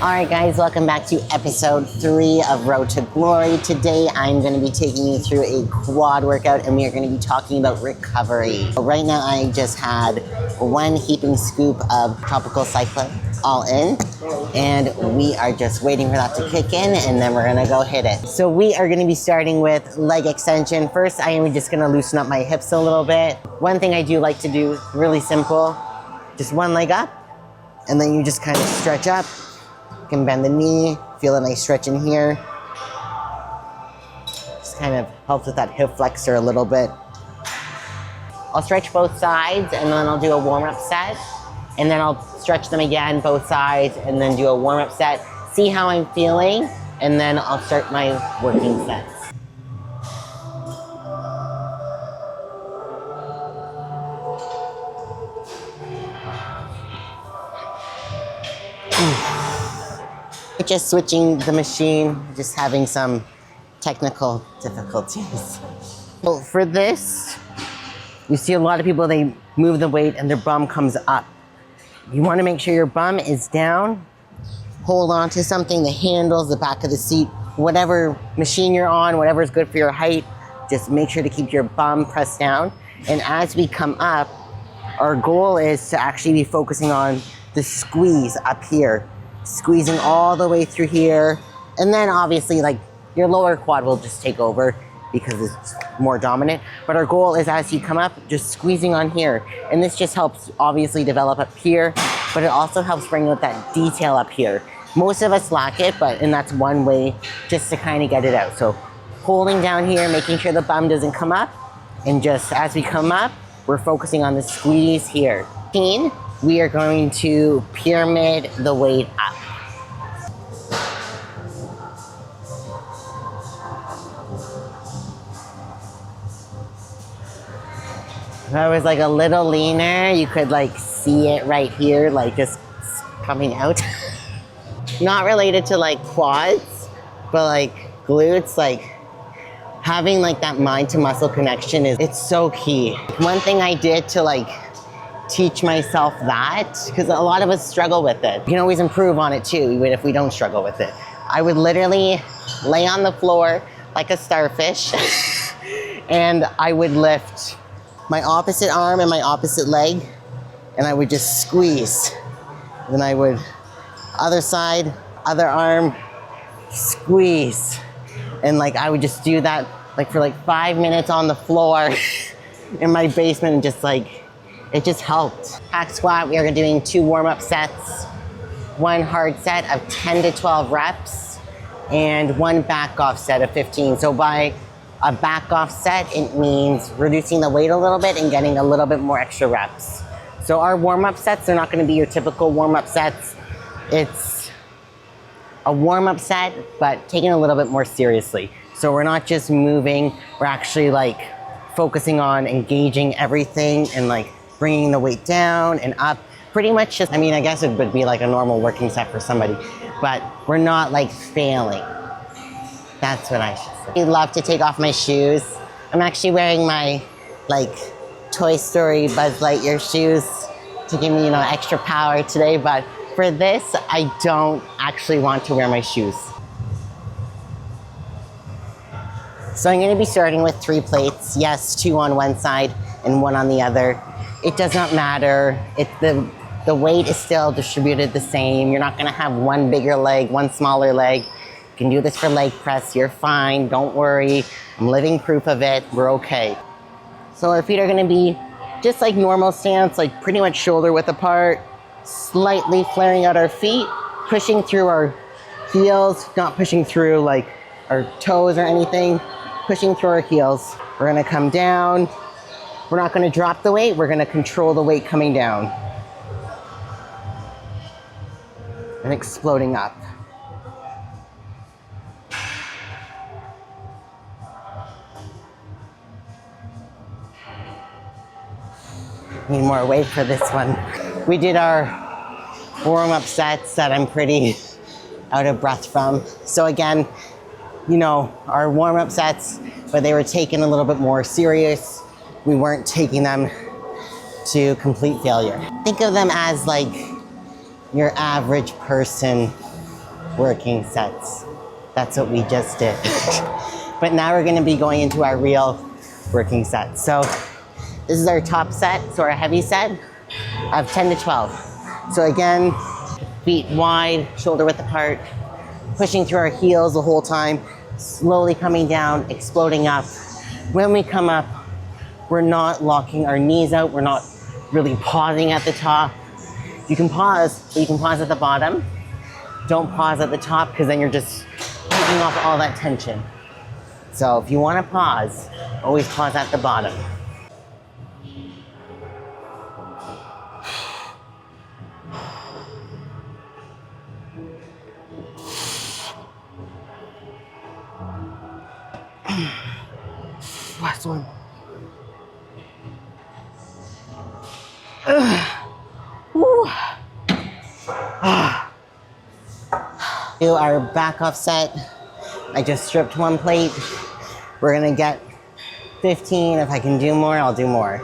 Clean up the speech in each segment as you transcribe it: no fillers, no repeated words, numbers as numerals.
Alright guys, welcome back to episode 3 of Road to Glory. Today I'm going to be taking you through a quad workout and we are going to be talking about recovery. Right now I just had 1 heaping scoop of tropical cyclone all in and we are just waiting for that to kick in and then we're going to go hit it. So we are going to be starting with leg extension. First I am just going to loosen up my hips a little bit. One thing I do like to do, really simple, just 1 leg up and then you just kind of stretch up. You can bend the knee, feel a nice stretch in here. Just kind of helps with that hip flexor a little bit. I'll stretch both sides and then I'll do a warm-up set. And then I'll stretch them again, both sides, and then do a warm-up set. See how I'm feeling, and then I'll start my working sets. Just switching the machine, just having some technical difficulties. Well, for this, you see a lot of people, they move the weight and their bum comes up. You want to make sure your bum is down. Hold on to something, the handles, the back of the seat, whatever machine you're on, whatever is good for your height, just make sure to keep your bum pressed down. And as we come up, our goal is to actually be focusing on the squeeze up here. Squeezing all the way through here. And then obviously like your lower quad will just take over because it's more dominant. But our goal is as you come up, just squeezing on here. And this just helps obviously develop up here, but it also helps bring out that detail up here. Most of us lack it, and that's one way just to kind of get it out. So holding down here, making sure the bum doesn't come up. And just as we come up, we're focusing on the squeeze here. We are going to pyramid the weight up. If I was like a little leaner, you could like see it right here, like just coming out. Not related to like quads, but like glutes, like having like that mind to muscle connection it's so key. One thing I did to like teach myself that, because a lot of us struggle with it. You can always improve on it too, even if we don't struggle with it. I would literally lay on the floor like a starfish and I would lift my opposite arm and my opposite leg and I would just squeeze. Then I would, other side, other arm, squeeze. And like I would just do that like for like 5 minutes on the floor in my basement and just like, it just helped. Hack squat, we are doing 2 warm-up sets, 1 hard set of 10 to 12 reps, and 1 back off set of 15. So by a back off set, it means reducing the weight a little bit and getting a little bit more extra reps. So our warm-up sets are not gonna be your typical warm-up sets. It's a warm-up set, but taken a little bit more seriously. So we're not just moving, we're actually like focusing on engaging everything and like bringing the weight down and up. Pretty much just, I mean, I guess it would be like a normal working set for somebody, but we're not like failing. That's what I should say. I love to take off my shoes. I'm actually wearing my like Toy Story Buzz Lightyear shoes to give me, extra power today, but for this, I don't actually want to wear my shoes. So I'm gonna be starting with 3 plates. Yes, 2 on one side and 1 on the other. It does not matter. The weight is still distributed the same. You're not gonna have 1 bigger leg, 1 smaller leg. You can do this for leg press, you're fine, don't worry. I'm living proof of it, we're okay. So our feet are gonna be just like normal stance, like pretty much shoulder width apart, slightly flaring out our feet, pushing through our heels, not pushing through like our toes or anything, pushing through our heels. We're gonna come down. We're not gonna drop the weight, we're gonna control the weight coming down. And exploding up. Need more weight for this one. We did our warm-up sets that I'm pretty out of breath from. So again, our warm-up sets, but they were taken a little bit more serious. We weren't taking them to complete failure. Think of them as like your average person working sets. That's what we just did. But now we're gonna be going into our real working sets. So this is our top set, so our heavy set of 10 to 12. So again, feet wide, shoulder width apart, pushing through our heels the whole time, slowly coming down, exploding up. When we come up, we're not locking our knees out. We're not really pausing at the top. You can pause, but you can pause at the bottom. Don't pause at the top because then you're just taking off all that tension. So if you want to pause, always pause at the bottom. Last one. Do our back off set. I just stripped one plate. We're gonna get 15. If I can do more, I'll do more.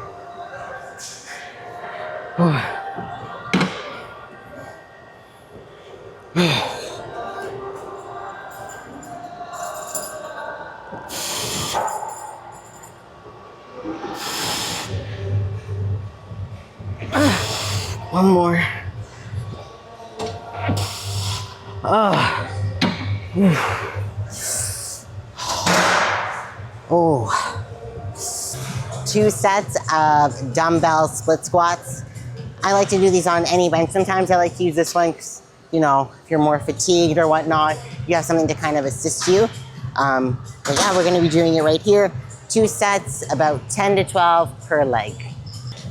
One more. Oh. 2 sets of dumbbell split squats. I like to do these on any bench. Sometimes I like to use this one because, you know, if you're more fatigued or whatnot, you have something to kind of assist you. But yeah, we're gonna be doing it right here. 2 sets, about 10 to 12 per leg.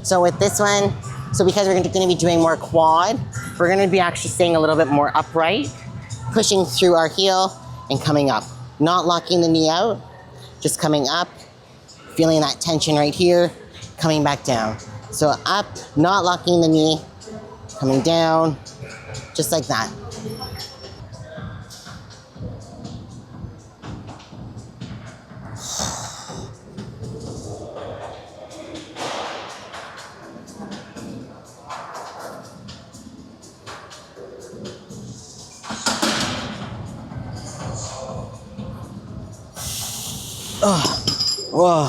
So with this one, so because we're gonna be doing more quad, we're gonna be actually staying a little bit more upright, pushing through our heel and coming up. Not locking the knee out, just coming up, feeling that tension right here, coming back down. So up, not locking the knee, coming down, just like that. Whoa.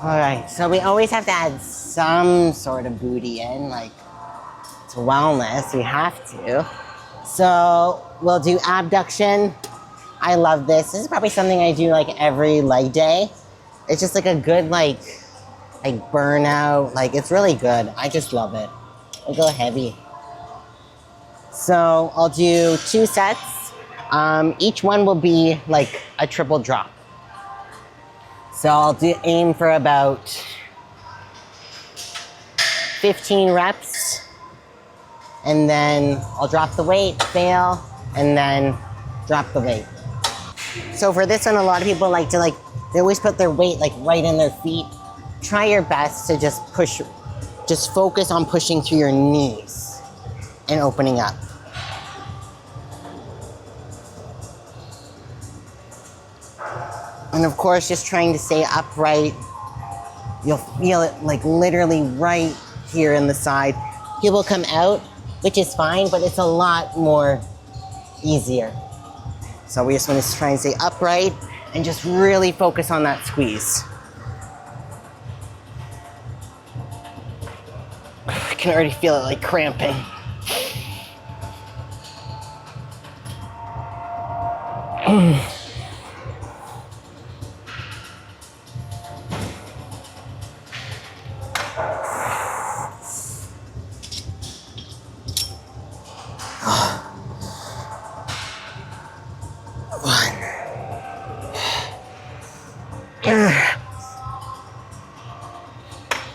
All right, so we always have to add some sort of booty in, like it's wellness, we have to. So we'll do abduction. I love this. This is probably something I do like every leg day. It's just like a good like burnout, like it's really good. I just love it. I'll go heavy. So I'll do 2 sets. Each one will be like a triple drop. So I'll aim for about 15 reps, and then I'll drop the weight, fail, and then drop the weight. So for this one, a lot of people like to they always put their weight like right in their feet. Try your best to just push, just focus on pushing through your knees and opening up. And of course, just trying to stay upright. You'll feel it like literally right here in the side. People come out, which is fine, but it's a lot more easier. So we just want to try and stay upright and just really focus on that squeeze. I can already feel it like cramping.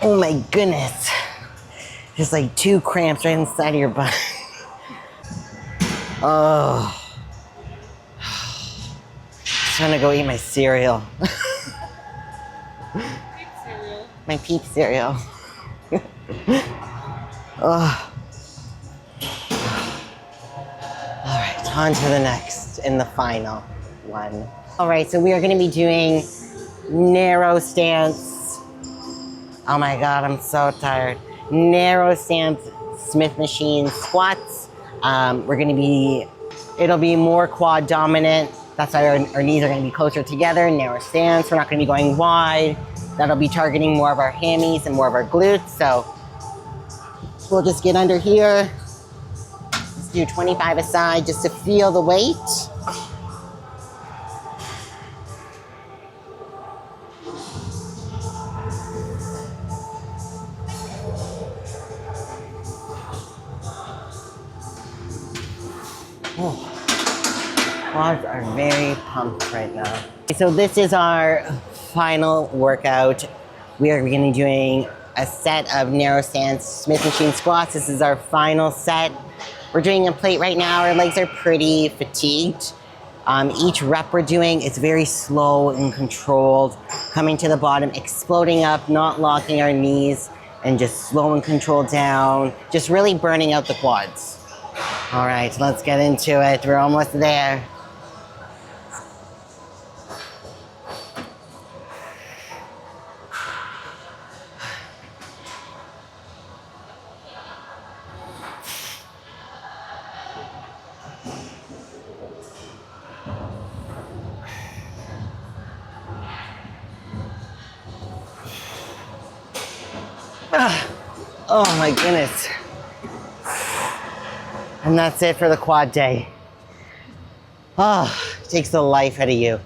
Oh my goodness. Just like 2 cramps right inside of your butt. Oh. Just trying to go eat my cereal. Peep cereal. My Peep cereal. Oh. All right, on to the next and the final one. All right, so we are gonna be doing narrow stance. Oh my God, I'm so tired. Narrow stance Smith machine squats. It'll be more quad dominant. That's why our knees are gonna be closer together, narrow stance. We're not gonna be going wide. That'll be targeting more of our hammies and more of our glutes. So we'll just get under here. Let's do 25 a side just to feel the weight. Oh. Quads are very pumped right now. So this is our final workout. We are going to be doing a set of narrow stance Smith machine squats. This is our final set. We're doing a plate right now. Our legs are pretty fatigued. Each rep we're doing is very slow and controlled, coming to the bottom, exploding up, not locking our knees, and just slow and controlled down, just really burning out the quads. All right, let's get into it. We're almost there. Oh my goodness. And that's it for the quad day. Oh, it takes the life out of you.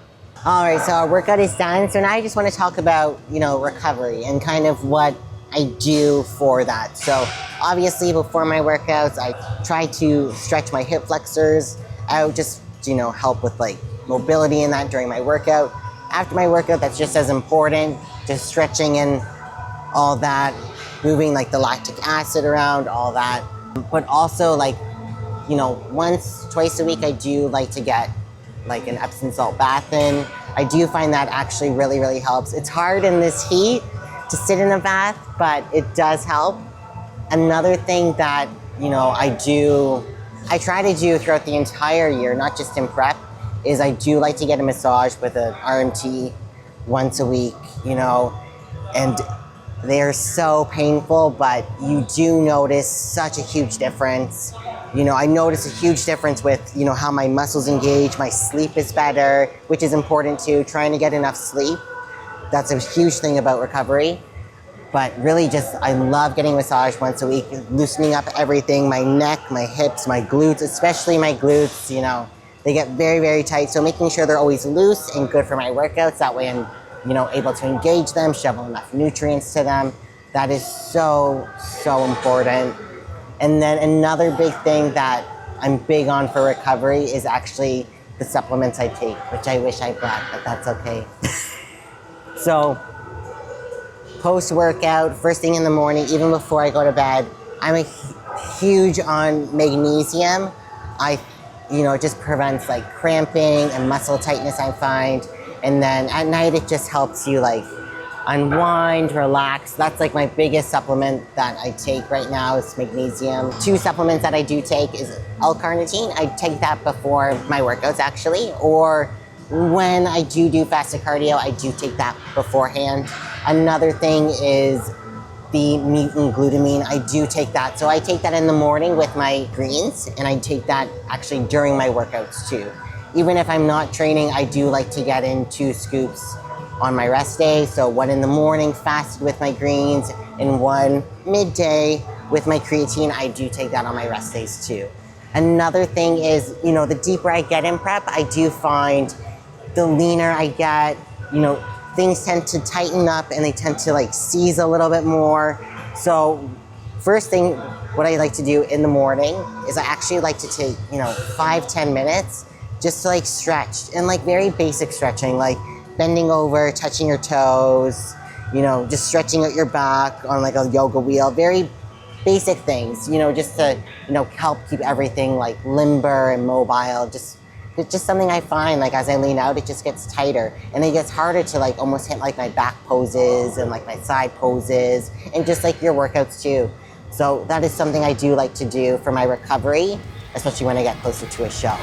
All right, so our workout is done. So now I just want to talk about, recovery and kind of what I do for that. So obviously before my workouts, I try to stretch my hip flexors out, just, help with like mobility and that during my workout. After my workout, that's just as important, just stretching and all that, moving like the lactic acid around, all that. But also once, twice a week, I do like to get like an Epsom salt bath in. I do find that actually really, really helps. It's hard in this heat to sit in a bath, but it does help. Another thing that, I try to do throughout the entire year, not just in prep, is I do like to get a massage with an RMT once a week, and they're so painful, but you do notice such a huge difference. I notice a huge difference with, how my muscles engage, my sleep is better, which is important too, trying to get enough sleep. That's a huge thing about recovery. But really I love getting a massage once a week, loosening up everything, my neck, my hips, my glutes, especially my glutes, they get very, very tight. So making sure they're always loose and good for my workouts. That way I'm able to engage them, shovel enough nutrients to them. That is so, so important. And then another big thing that I'm big on for recovery is actually the supplements I take, which I wish I brought, but that's okay. So post-workout, first thing in the morning, even before I go to bed, I'm huge on magnesium. It just prevents like cramping and muscle tightness, I find. And then at night, it just helps you like unwind, relax. That's like my biggest supplement that I take right now is magnesium. Two supplements that I do take is L-carnitine. I take that before my workouts actually, or when I do fasted cardio, I do take that beforehand. Another thing is the mutant glutamine. I do take that. So I take that in the morning with my greens, and I take that actually during my workouts too. Even if I'm not training, I do like to get in 2 scoops on my rest day. So 1 in the morning fasted with my greens, and 1 midday with my creatine. I do take that on my rest days too. Another thing is, the deeper I get in prep, I do find the leaner I get, things tend to tighten up and they tend to like seize a little bit more. So first thing, what I like to do in the morning is I actually like to take, 5-10 minutes just to like stretch, and like very basic stretching, like bending over, touching your toes, just stretching out your back on like a yoga wheel, very basic things, just to, help keep everything like limber and mobile. It's just something I find, like as I lean out, it just gets tighter, and it gets harder to like almost hit like my back poses and like my side poses, and just like your workouts too. So that is something I do like to do for my recovery, especially when I get closer to a show.